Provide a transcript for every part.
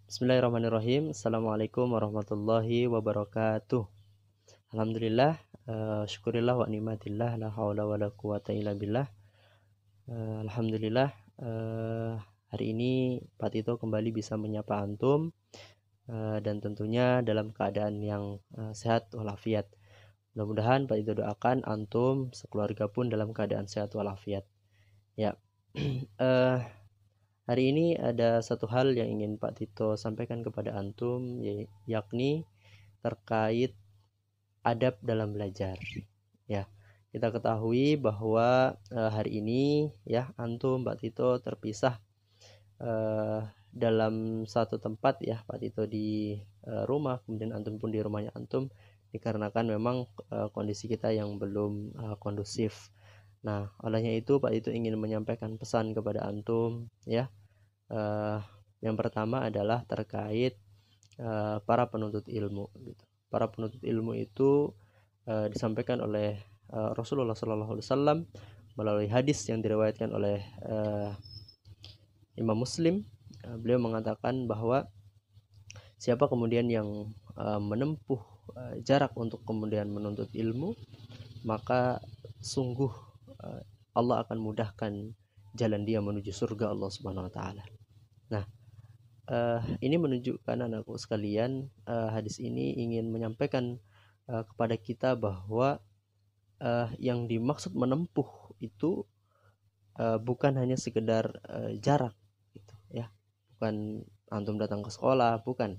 Bismillahirrahmanirrahim. Assalamualaikum warahmatullahi wabarakatuh. Alhamdulillah, syukurillah wa nikmatillah, la haula wa la quwata illa billah. Alhamdulillah, hari ini Pak Tito kembali bisa menyapa antum, dan tentunya dalam keadaan yang sehat walafiat. Mudah-mudahan Pak Tito doakan antum sekeluarga pun dalam keadaan sehat walafiat. Ya, eh, hari ini ada satu hal yang ingin Pak Tito sampaikan kepada antum, yakni terkait adab dalam belajar. Ya, kita ketahui bahwa hari ini ya antum Pak Tito terpisah dalam satu tempat ya Pak Tito di rumah, kemudian antum pun di rumahnya antum, dikarenakan memang kondisi kita yang belum kondusif. Nah, olehnya itu Pak Tito ingin menyampaikan pesan kepada antum ya. Yang pertama adalah terkait para penuntut ilmu gitu. Para penuntut ilmu itu disampaikan oleh Rasulullah SAW melalui hadis yang diriwayatkan oleh Imam Muslim. Beliau mengatakan bahwa siapa kemudian yang menempuh jarak untuk kemudian menuntut ilmu, maka sungguh Allah akan mudahkan jalan dia menuju surga Allah Subhanahu wa taala. Nah, ini menunjukkan anakku sekalian, hadis ini ingin menyampaikan kepada kita bahwa yang dimaksud menempuh itu bukan hanya sekedar jarak gitu ya, bukan antum datang ke sekolah, bukan,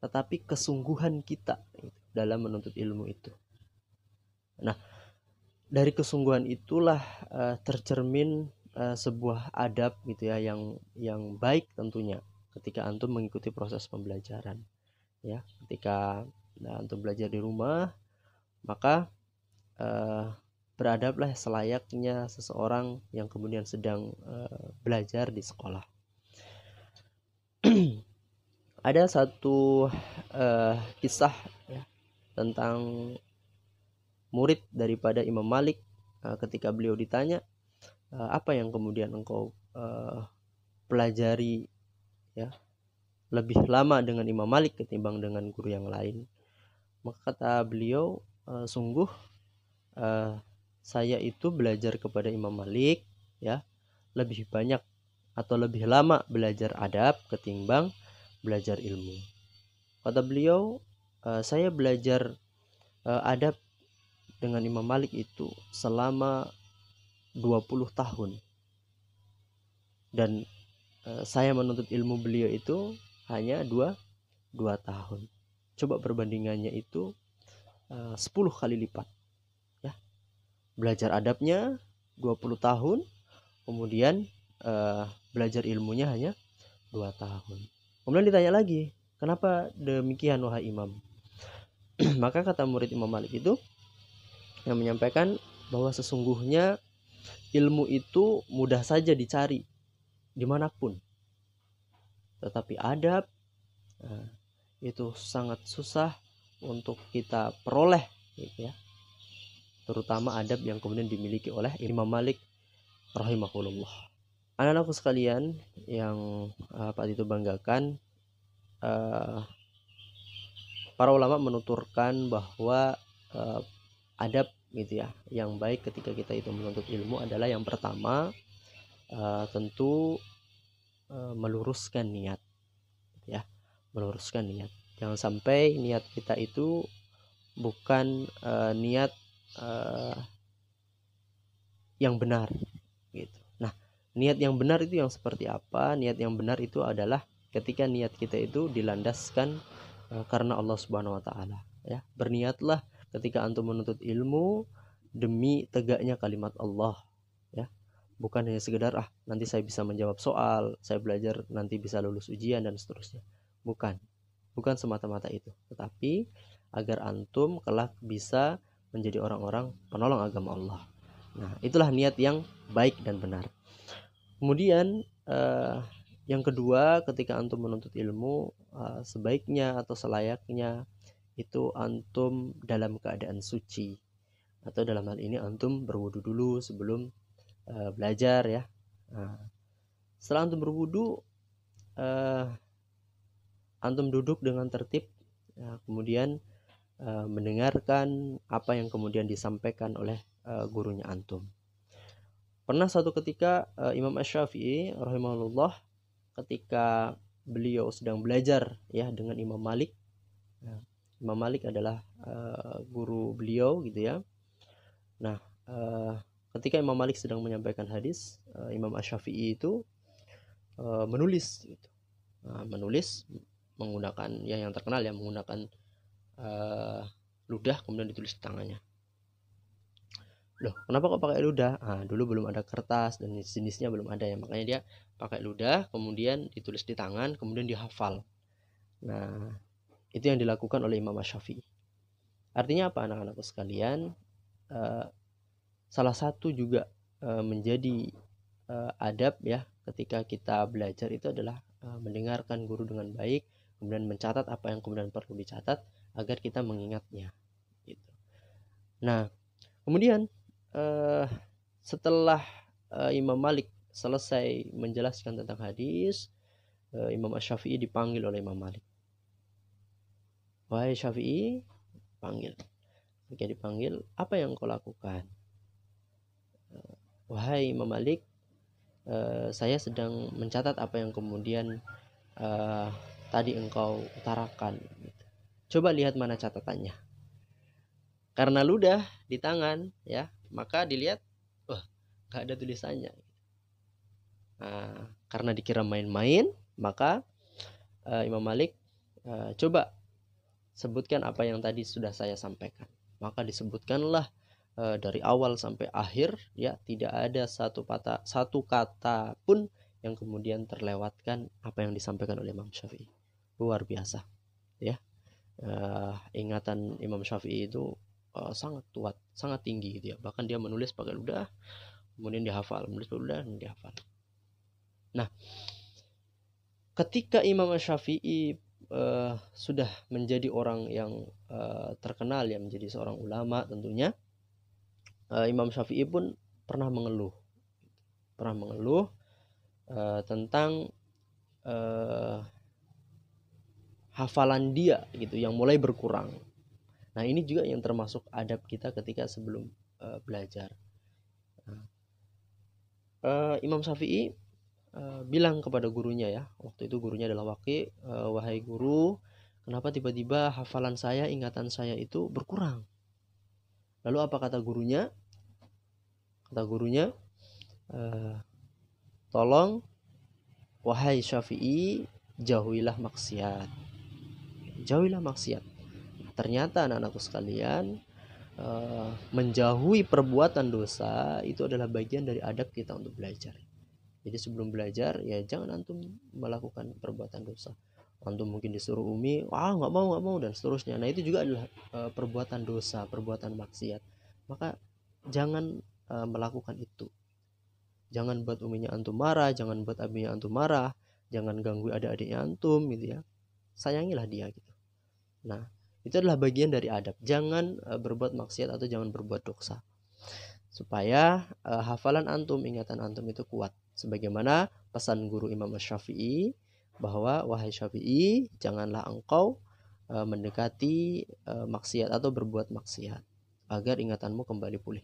tetapi kesungguhan kita gitu, dalam menuntut ilmu itu. Nah, dari kesungguhan itulah tercermin sebuah adab gitu ya, yang baik tentunya ketika antum mengikuti proses pembelajaran ya. Ketika antum belajar di rumah, maka beradablah selayaknya seseorang yang kemudian sedang belajar di sekolah. Ada satu kisah ya, tentang murid daripada Imam Malik, ketika beliau ditanya, apa yang kemudian engkau pelajari ya lebih lama dengan Imam Malik ketimbang dengan guru yang lain? Maka kata beliau, sungguh saya itu belajar kepada Imam Malik ya lebih banyak atau lebih lama belajar adab ketimbang belajar ilmu. Kata beliau, saya belajar adab dengan Imam Malik itu selama 20 tahun, dan saya menuntut ilmu beliau itu hanya 2 tahun. Coba perbandingannya itu 10 kali lipat ya. Belajar adabnya 20 tahun, kemudian belajar ilmunya hanya 2 tahun. Kemudian ditanya lagi, kenapa demikian wahai imam? Maka kata murid Imam Malik itu yang menyampaikan bahwa sesungguhnya ilmu itu mudah saja dicari dimanapun, tetapi adab itu sangat susah untuk kita peroleh gitu ya, terutama adab yang kemudian dimiliki oleh Imam Malik rahimahullah. Anak-anakku sekalian yang Pak Tito banggakan, para ulama menuturkan bahwa adab gitu ya yang baik ketika kita itu menuntut ilmu adalah yang pertama tentu meluruskan niat ya, meluruskan niat. Jangan sampai niat kita itu bukan niat yang benar gitu. Nah, niat yang benar itu yang seperti apa? Niat yang benar itu adalah ketika niat kita itu dilandaskan karena Allah Subhanahu wa taala ya. Berniatlah ketika antum menuntut ilmu demi tegaknya kalimat Allah ya. Bukan hanya sekedar nanti saya bisa menjawab soal, saya belajar nanti bisa lulus ujian dan seterusnya. Bukan. Bukan semata-mata itu, tetapi agar antum kelak bisa menjadi orang-orang penolong agama Allah. Nah, itulah niat yang baik dan benar. Kemudian yang kedua, ketika antum menuntut ilmu, sebaiknya atau selayaknya itu antum dalam keadaan suci, atau dalam hal ini antum berwudu dulu sebelum belajar ya. Setelah antum berwudu, antum duduk dengan tertib, ya, kemudian mendengarkan apa yang kemudian disampaikan oleh gurunya antum. Pernah satu ketika Imam Asy-Syafi'i rahimahullah, ketika beliau sedang belajar ya dengan Imam Malik. Imam Malik adalah guru beliau gitu ya. Nah, ketika Imam Malik sedang menyampaikan hadis, Imam Asy-Syafi'i itu menulis gitu. Menulis menggunakan yang terkenal ya, menggunakan ludah, kemudian ditulis di tangannya. Loh, kenapa kok pakai ludah? Dulu belum ada kertas dan jenisnya belum ada ya, makanya dia pakai ludah, kemudian ditulis di tangan, kemudian dihafal. Nah, itu yang dilakukan oleh Imam Asy-Syafi'i. Artinya apa, anak-anakku sekalian? Salah satu juga menjadi adab ya ketika kita belajar itu adalah mendengarkan guru dengan baik, kemudian mencatat apa yang kemudian perlu dicatat agar kita mengingatnya gitu. Nah, kemudian setelah Imam Malik selesai menjelaskan tentang hadis, Imam Asy-Syafi'i dipanggil oleh Imam Malik. Wahai Syafi'i, panggil. Ketika dipanggil, apa yang kau lakukan? Wahai Imam Malik, saya sedang mencatat apa yang kemudian tadi engkau utarakan. Coba lihat mana catatannya. Karena ludah di tangan ya, maka dilihat, wah, gak ada tulisannya. Karena dikira main-main, maka Imam Malik coba sebutkan apa yang tadi sudah saya sampaikan. Maka disebutkanlah dari awal sampai akhir ya, tidak ada satu kata pun yang kemudian terlewatkan apa yang disampaikan oleh Imam Syafi'i. Luar biasa ya. Ingatan Imam Syafi'i itu sangat kuat, sangat tinggi gitu ya. Bahkan dia menulis pakai ludah, kemudian dihafal, menulis pakai ludah, kemudian dihafal. Nah, ketika Imam Syafi'i sudah menjadi orang yang terkenal ya, menjadi seorang ulama tentunya, Imam Syafi'i pun pernah mengeluh tentang hafalan dia gitu yang mulai berkurang. Nah, ini juga yang termasuk adab kita ketika sebelum belajar. Imam Syafi'i bilang kepada gurunya ya, waktu itu gurunya adalah Waqi', wahai guru, kenapa tiba-tiba hafalan saya, ingatan saya itu berkurang? Lalu apa kata gurunya? Kata gurunya, tolong wahai Syafi'i, jauhilah maksiat. Jauhilah maksiat. Ternyata anak-anakku sekalian, menjauhi perbuatan dosa itu adalah bagian dari adab kita untuk belajar. Jadi sebelum belajar ya jangan antum melakukan perbuatan dosa. Antum mungkin disuruh umi, nggak mau dan seterusnya. Nah, itu juga adalah perbuatan dosa, perbuatan maksiat. Maka jangan melakukan itu. Jangan buat uminya antum marah, jangan buat abinya antum marah, jangan ganggu adik-adiknya antum gitu ya. Sayangilah dia gitu. Nah, itu adalah bagian dari adab. Jangan berbuat maksiat atau jangan berbuat dosa. Supaya hafalan antum, ingatan antum itu kuat. Sebagaimana pesan guru Imam Syafi'i bahwa wahai Syafi'i, janganlah engkau mendekati maksiat atau berbuat maksiat agar ingatanmu kembali pulih.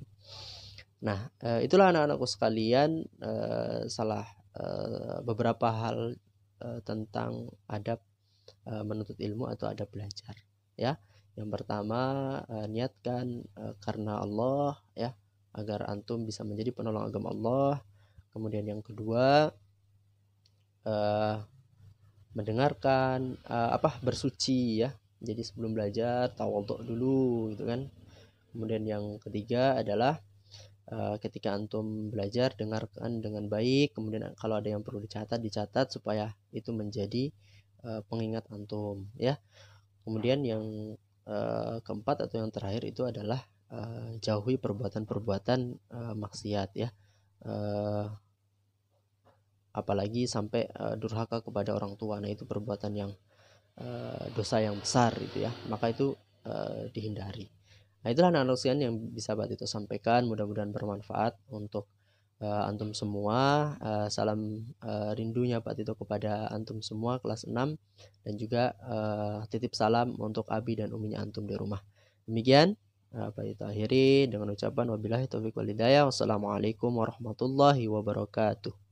Nah, itulah anak-anakku sekalian beberapa hal tentang adab menuntut ilmu atau adab belajar ya. Yang pertama, niatkan karena Allah ya, agar antum bisa menjadi penolong agama Allah. Kemudian yang kedua, mendengarkan bersuci ya. Jadi sebelum belajar tawadhu dulu gitu kan. Kemudian yang ketiga adalah ketika antum belajar dengarkan dengan baik, kemudian kalau ada yang perlu dicatat supaya itu menjadi pengingat antum ya. Kemudian yang keempat atau yang terakhir itu adalah jauhi perbuatan-perbuatan maksiat ya, apalagi sampai durhaka kepada orang tua. Nah, itu perbuatan yang dosa yang besar itu ya, maka itu dihindari. Nah, itulah anak-anak sekalian yang bisa Pak Tito sampaikan, mudah-mudahan bermanfaat untuk antum semua. Salam rindunya Pak Tito kepada antum semua kelas 6, dan juga titip salam untuk abi dan uminya antum di rumah. Demikian Pak Tito akhiri dengan ucapan wabillahi taufiq wal hidayah. Wassalamualaikum warahmatullahi wabarakatuh.